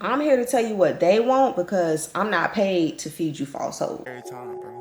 I'm here to tell you what they want because I'm not paid to feed you false hope. Every time, bro.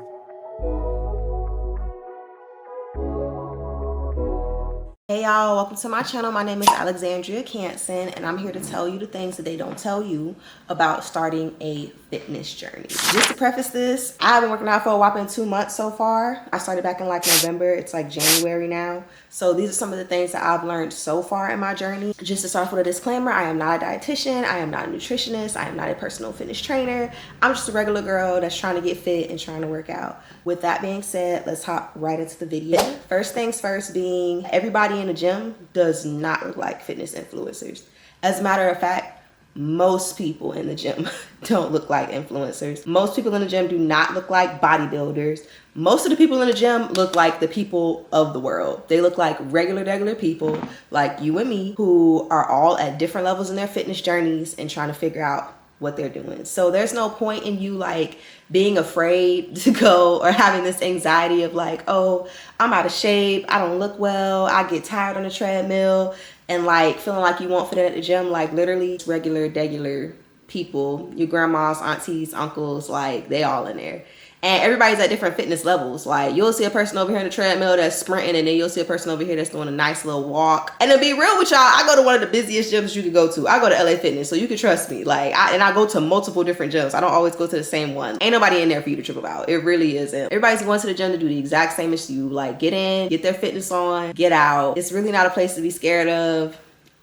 Hey y'all, welcome to my channel. My name is Alexandria Canson, and I'm here to tell you the things that they don't tell you about starting a fitness journey. Just to preface this, I've been working out for a whopping 2 months so far. I started back in like November. It's like January now. So these are some of the things that I've learned so far in my journey. Just to start off with a disclaimer, I am not a dietitian. I am not a nutritionist. I am not a personal fitness trainer. I'm just a regular girl that's trying to get fit and trying to work out. With that being said, let's hop right into the video. First things first being, everybody in the gym does not look like fitness influencers. As a matter of fact, most people in the gym don't look like influencers. Most people in the gym do not look like bodybuilders. Most of the people in the gym look like the people of the world. They look like regular people like you and me, who are all at different levels in their fitness journeys and trying to figure out what they're doing. So there's no point in you like being afraid to go or having this anxiety of like, oh, I'm out of shape, I don't look well, I get tired on the treadmill, and like feeling like you won't fit in at the gym. Like literally regular people, your grandmas, aunties, uncles, like they all in there. And everybody's at different fitness levels. Like you'll see a person over here on the treadmill that's sprinting, and then you'll see a person over here that's doing a nice little walk. And to be real with y'all, I go to one of the busiest gyms you could go to. I go to LA Fitness, so you can trust me. Like, I go to multiple different gyms. I don't always go to the same one. Ain't nobody in there for you to trip about. It really isn't. Everybody's going to the gym to do the exact same as you. Like, get in, get their fitness on, get out. It's really not a place to be scared of.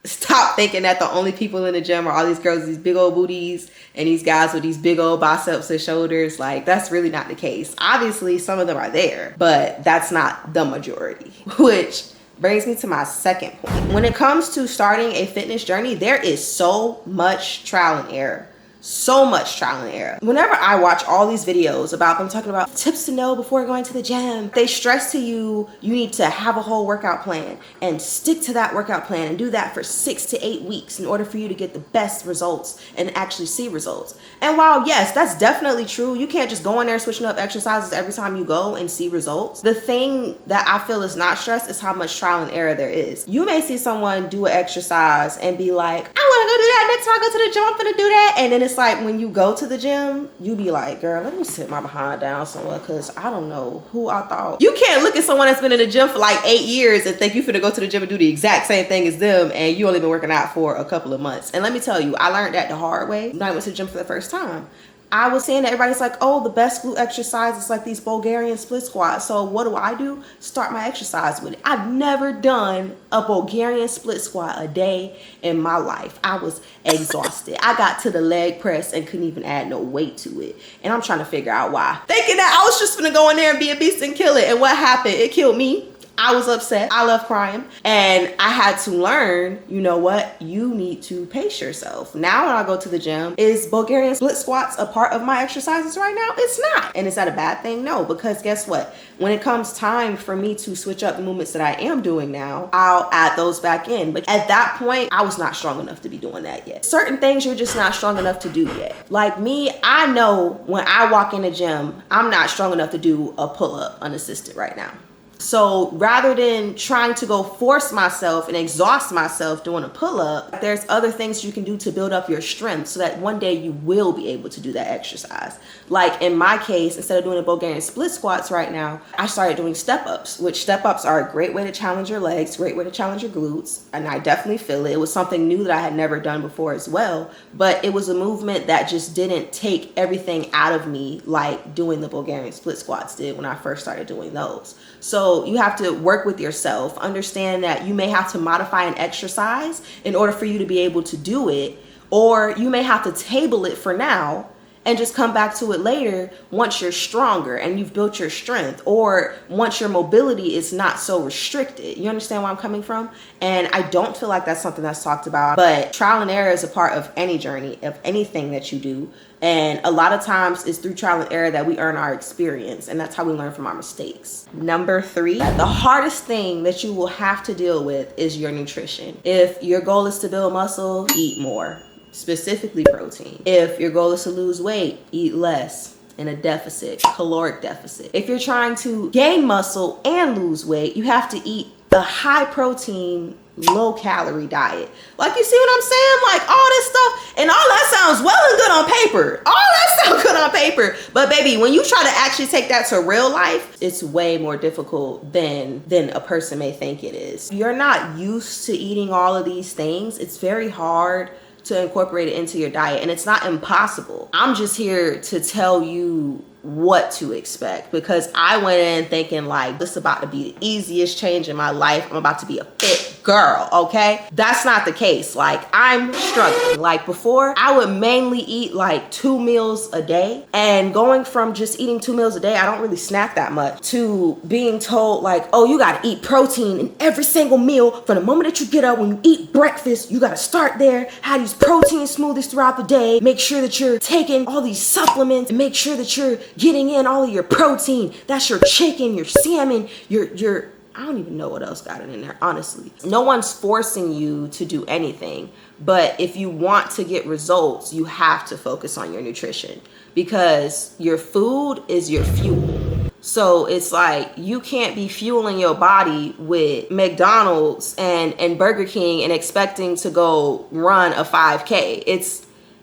Stop thinking that the only people in the gym are all these girls with these big old booties and these guys with these big old biceps and shoulders. Like, that's really not the case. Obviously, some of them are there, but that's not the majority, which brings me to my second point. When it comes to starting a fitness journey, there is so much trial and error. So much trial and error. Whenever I watch all these videos about them talking about tips to know before going to the gym, they stress to you, you need to have a whole workout plan and stick to that workout plan and do that for 6 to 8 weeks in order for you to get the best results and actually see results. And while yes, that's definitely true, you can't just go in there switching up exercises every time you go and see results. The thing that I feel is not stressed is how much trial and error there is. You may see someone do an exercise and be like, I want to go do that next time I go to the gym, I'm gonna do that. And then it's like when you go to the gym, you be like, girl, let me sit my behind down somewhere because I don't know who I thought. You can't look at someone that's been in the gym for like 8 years and think you finna go to the gym and do the exact same thing as them and you only been working out for a couple of months. And let me tell you, I learned that the hard way when I went to the gym for the first time. I was saying that everybody's like, oh, the best glute exercise is like these Bulgarian split squats. So what do? Start my exercise with it. I've never done a Bulgarian split squat a day in my life. I was exhausted. I got to the leg press and couldn't even add no weight to it. And I'm trying to figure out why. Thinking that I was just gonna go in there and be a beast and kill it. And what happened? It killed me. I was upset. I love crying. And I had to learn, you know what? You need to pace yourself. Now when I go to the gym, is Bulgarian split squats a part of my exercises right now? It's not. And is that a bad thing? No, because guess what? When it comes time for me to switch up the movements that I am doing now, I'll add those back in. But at that point, I was not strong enough to be doing that yet. Certain things you're just not strong enough to do yet. Like me, I know when I walk in the gym, I'm not strong enough to do a pull-up unassisted right now. So rather than trying to go force myself and exhaust myself doing a pull-up, there's other things you can do to build up your strength so that one day you will be able to do that exercise. Like in my case, instead of doing the Bulgarian split squats right now, I started doing step-ups, which step-ups are a great way to challenge your legs, great way to challenge your glutes. And I definitely feel it. It was something new that I had never done before as well. But it was a movement that just didn't take everything out of me like doing the Bulgarian split squats did when I first started doing those. So you have to work with yourself, understand that you may have to modify an exercise in order for you to be able to do it, or you may have to table it for now and just come back to it later once you're stronger and you've built your strength, or once your mobility is not so restricted. You understand where I'm coming from? And I don't feel like that's something that's talked about, but trial and error is a part of any journey, of anything that you do. And a lot of times it's through trial and error that we earn our experience, and that's how we learn from our mistakes. Number 3, the hardest thing that you will have to deal with is your nutrition. If your goal is to build muscle, eat more. Specifically protein. If your goal is to lose weight, eat less in a deficit, caloric deficit. If you're trying to gain muscle and lose weight, you have to eat a high protein low calorie diet. Like, you see what I'm saying? Like, all this stuff, and all that sounds well and good on paper. All that sounds good on paper. But baby, when you try to actually take that to real life, it's way more difficult than a person may think it is. You're not used to eating all of these things. It's very hard to incorporate it into your diet, and it's not impossible. I'm just here to tell you what to expect, because I went in thinking like, this is about to be the easiest change in my life. I'm about to be a fit girl, okay? That's not the case. Like, I'm struggling. Like, before, I would mainly eat like 2 meals a day, and going from just eating 2 meals a day, I don't really snack that much, to being told like, oh, you gotta eat protein in every single meal. From the moment that you get up, when you eat breakfast, you gotta start there, have these protein smoothies throughout the day, make sure that you're taking all these supplements, and make sure that you're getting in all of your protein. That's your chicken, your salmon, your I don't even know what else got it in there, honestly. No one's forcing you to do anything, but if you want to get results, you have to focus on your nutrition, because your food is your fuel. So it's like, you can't be fueling your body with McDonald's and Burger King and expecting to go run a 5K.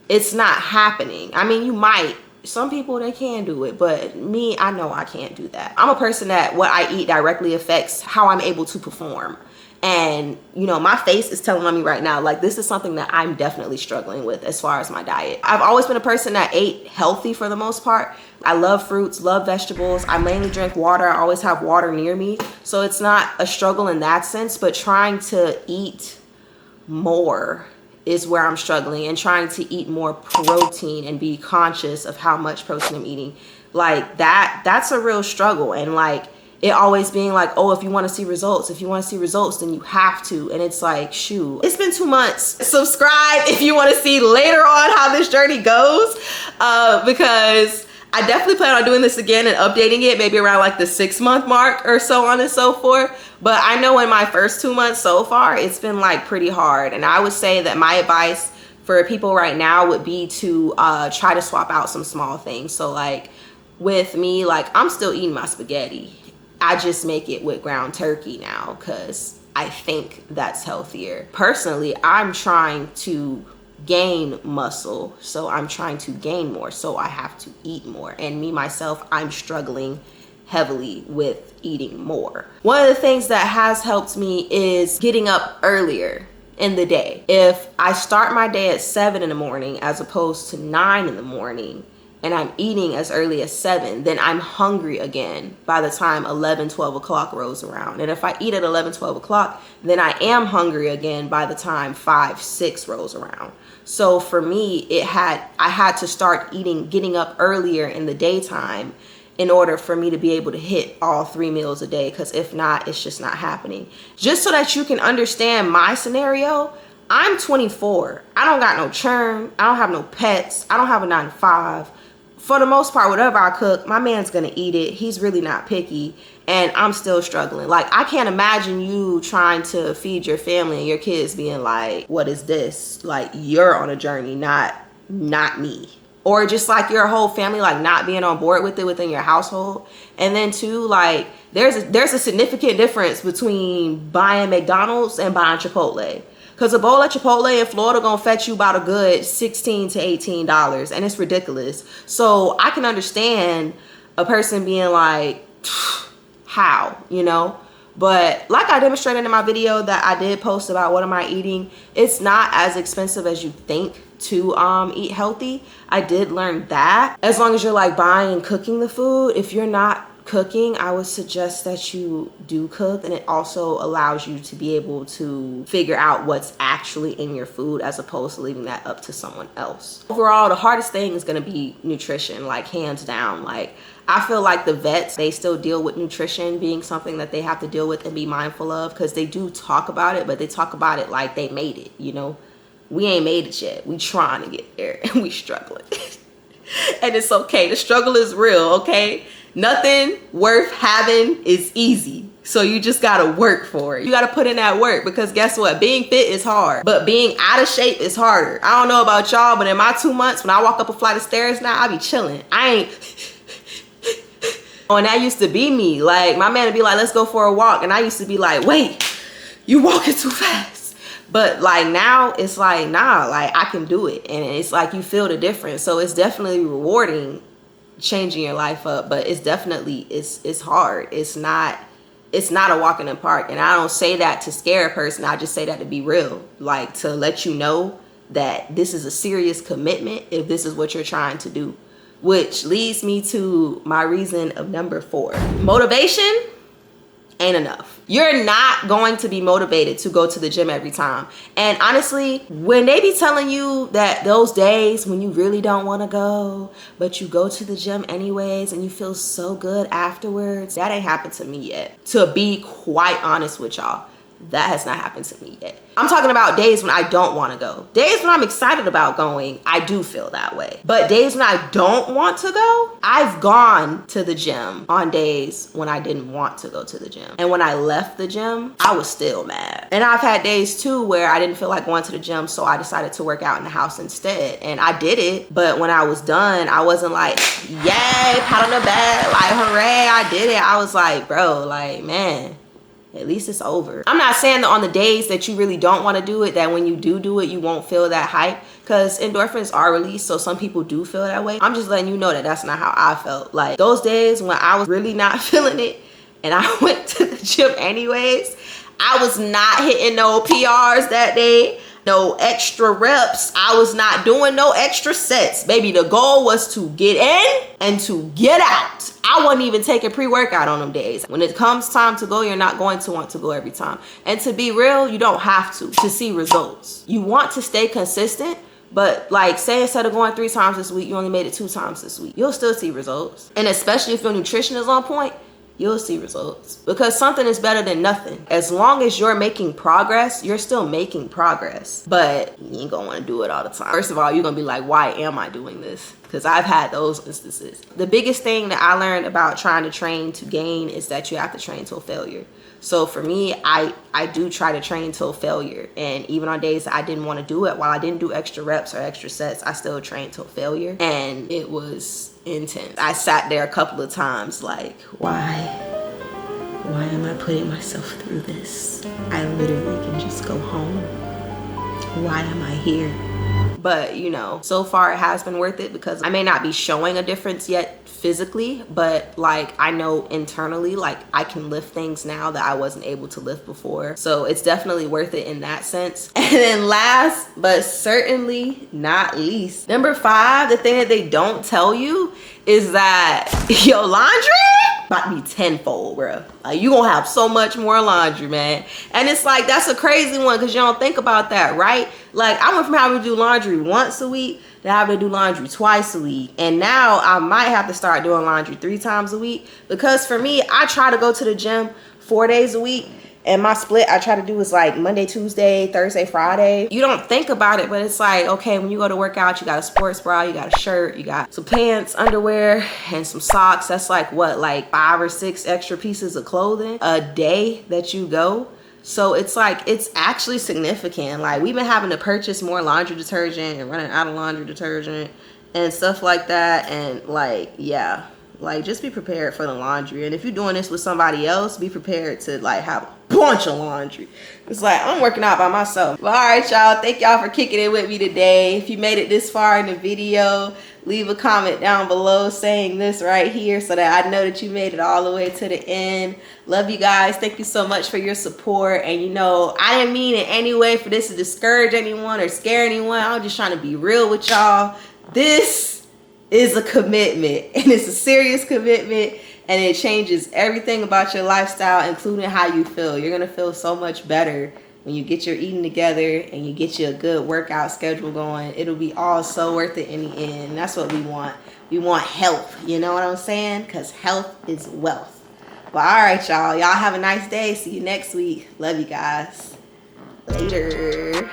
It's not happening. I mean, you might. Some people, they can do it, but me, I know I can't do that. I'm a person that what I eat directly affects how I'm able to perform. And, you know, my face is telling on me right now, like, this is something that I'm definitely struggling with as far as my diet. I've always been a person that ate healthy for the most part. I love fruits, love vegetables. I mainly drink water. I always have water near me. So it's not a struggle in that sense, but trying to eat more is where I'm struggling, and trying to eat more protein and be conscious of how much protein I'm eating. Like, that's a real struggle. And like, it always being like, oh, if you want to see results, then you have to. And it's like, shoot, it's been 2 months. Subscribe if you want to see later on how this journey goes, because I definitely plan on doing this again and updating it maybe around like the 6-month mark or so on and so forth. But I know in my first 2 months so far, it's been like pretty hard. And I would say that my advice for people right now would be to try to swap out some small things. So like with me, like, I'm still eating my spaghetti. I just make it with ground turkey now, because I think that's healthier. Personally, I'm trying to gain muscle, so I'm trying to gain more, so I have to eat more. And me myself, I'm struggling heavily with eating more. One of the things that has helped me is getting up earlier in the day. If I start my day at 7 in the morning as opposed to 9 in the morning, and I'm eating as early as 7, then I'm hungry again by the time 11, 12 o'clock rolls around. And if I eat at 11, 12 o'clock, then I am hungry again by the time 5, 6 rolls around. So for me, I had to start getting up earlier in the daytime in order for me to be able to hit all 3 meals a day, because if not, it's just not happening. Just so that you can understand my scenario, I'm 24. I don't got no churn. I don't have no pets. I don't have a 9 to 5. For the most part, whatever I cook, my man's gonna eat it. He's really not picky, and I'm still struggling. Like, I can't imagine you trying to feed your family and your kids being like, what is this? Like, you're on a journey, not me. Or just like your whole family, like, not being on board with it within your household. And then too, like, there's a significant difference between buying McDonald's and buying Chipotle. Because a bowl of Chipotle in Florida gonna fetch you about a good $16 to $18, and it's ridiculous. So I can understand a person being like, how, you know? But like I demonstrated in my video that I did post about what am I eating, it's not as expensive as you think to eat healthy. I did learn that. As long as you're like buying and cooking the food, if you're not cooking, I would suggest that you do cook, and it also allows you to be able to figure out what's actually in your food as opposed to leaving that up to someone else. Overall, the hardest thing is going to be nutrition, like hands down. Like, I feel like the vets, they still deal with nutrition being something that they have to deal with and be mindful of, because they do talk about it, but they talk about it like they made it, you know? We ain't made it yet. We trying to get there, and we struggling. And it's okay. The struggle is real, okay? Nothing worth having is easy. So you just gotta work for it. You gotta put in that work, because guess what? Being fit is hard, but being out of shape is harder. I don't know about y'all, but in my 2 months, when I walk up a flight of stairs now, I be chilling. I ain't... Oh, and that used to be me. Like, my man would be like, let's go for a walk. And I used to be like, wait, you walking too fast. But like now it's like, nah, like I can do it. And it's like you feel the difference. So it's definitely rewarding changing your life up, but it's definitely, it's hard. It's not a walk in the park. And I don't say that to scare a person. I just say that to be real, like to let you know that this is a serious commitment if this is what you're trying to do. Which leads me to my reason of number 4. Motivation ain't enough. You're not going to be motivated to go to the gym every time. And honestly, when they be telling you that those days when you really don't want to go, but you go to the gym anyways and you feel so good afterwards, that ain't happened to me yet. To be quite honest with y'all, that has not happened to me yet. I'm talking about days when I don't want to go. Days when I'm excited about going, I do feel that way. But days when I don't want to go, I've gone to the gym on days when I didn't want to go to the gym. And when I left the gym, I was still mad. And I've had days too where I didn't feel like going to the gym, so I decided to work out in the house instead. And I did it, but when I was done, I wasn't like, yay, pat on the back, like hooray, I did it. I was like, bro, like, man, at least it's over. I'm not saying that on the days that you really don't want to do it, that when you do it, you won't feel that hype, because endorphins are released, so some people do feel that way. I'm just letting you know that that's not how I felt. Like those days when I was really not feeling it and I went to the gym anyways, I was not hitting no PRs that day, no extra reps. I was not doing no extra sets. Baby, the goal was to get in and to get out. I wasn't even taking pre-workout on them days. When it comes time to go, you're not going to want to go every time. And to be real, you don't have to see results. You want to stay consistent, but like say instead of going 3 times this week, you only made it 2 times this week. You'll still see results. And especially if your nutrition is on point, you'll see results, because something is better than nothing. As long as you're making progress, you're still making progress, but you ain't gonna want to do it all the time. First of all, you're gonna be like, why am I doing this? Because I've had those instances. The biggest thing that I learned about trying to train to gain is that you have to train till failure. So for me, I do try to train till failure. And even on days that I didn't want to do it, while I didn't do extra reps or extra sets, I still trained till failure. And it was intense. I sat there a couple of times like, why am I putting myself through this? I literally can just go home. Why am I here? But you know, so far it has been worth it, because I may not be showing a difference yet physically, but like I know internally, like I can lift things now that I wasn't able to lift before. So it's definitely worth it in that sense. And then last but certainly not least, number 5, the thing that they don't tell you is that your laundry about to be tenfold, bro. Like you gonna have so much more laundry, man. And it's like, that's a crazy one, because you don't think about that, right? Like I went from having to do laundry once a week to having to do laundry twice a week. And now I might have to start doing laundry 3 times a week, because for me, I try to go to the gym 4 days a week. And my split I try to do is like Monday, Tuesday, Thursday, Friday. You don't think about it, but it's like, okay, when you go to work out, you got a sports bra, you got a shirt, you got some pants, underwear, and some socks. That's like what, like 5 or 6 extra pieces of clothing a day that you go. So it's like, it's actually significant. Like we've been having to purchase more laundry detergent and running out of laundry detergent and stuff like that. And like, yeah, like just be prepared for the laundry. And if you're doing this with somebody else, be prepared to like have a bunch of laundry. It's like, I'm working out by myself. Well, all right, y'all, thank y'all for kicking it with me today. If you made it this far in the video, leave a comment down below saying this right here so that I know that you made it all the way to the end. Love you guys. Thank you so much for your support. And you know, I didn't mean in any way for this to discourage anyone or scare anyone. I'm just trying to be real with y'all. This is a commitment, and it's a serious commitment, and it changes everything about your lifestyle, including how you feel. You're gonna feel so much better when you get your eating together and you get you a good workout schedule going. It'll be all so worth it in the end. That's what we want. We want health, you know what I'm saying? Because health is wealth. Well, all right, y'all. Y'all have a nice day. See you next week. Love you guys. Later.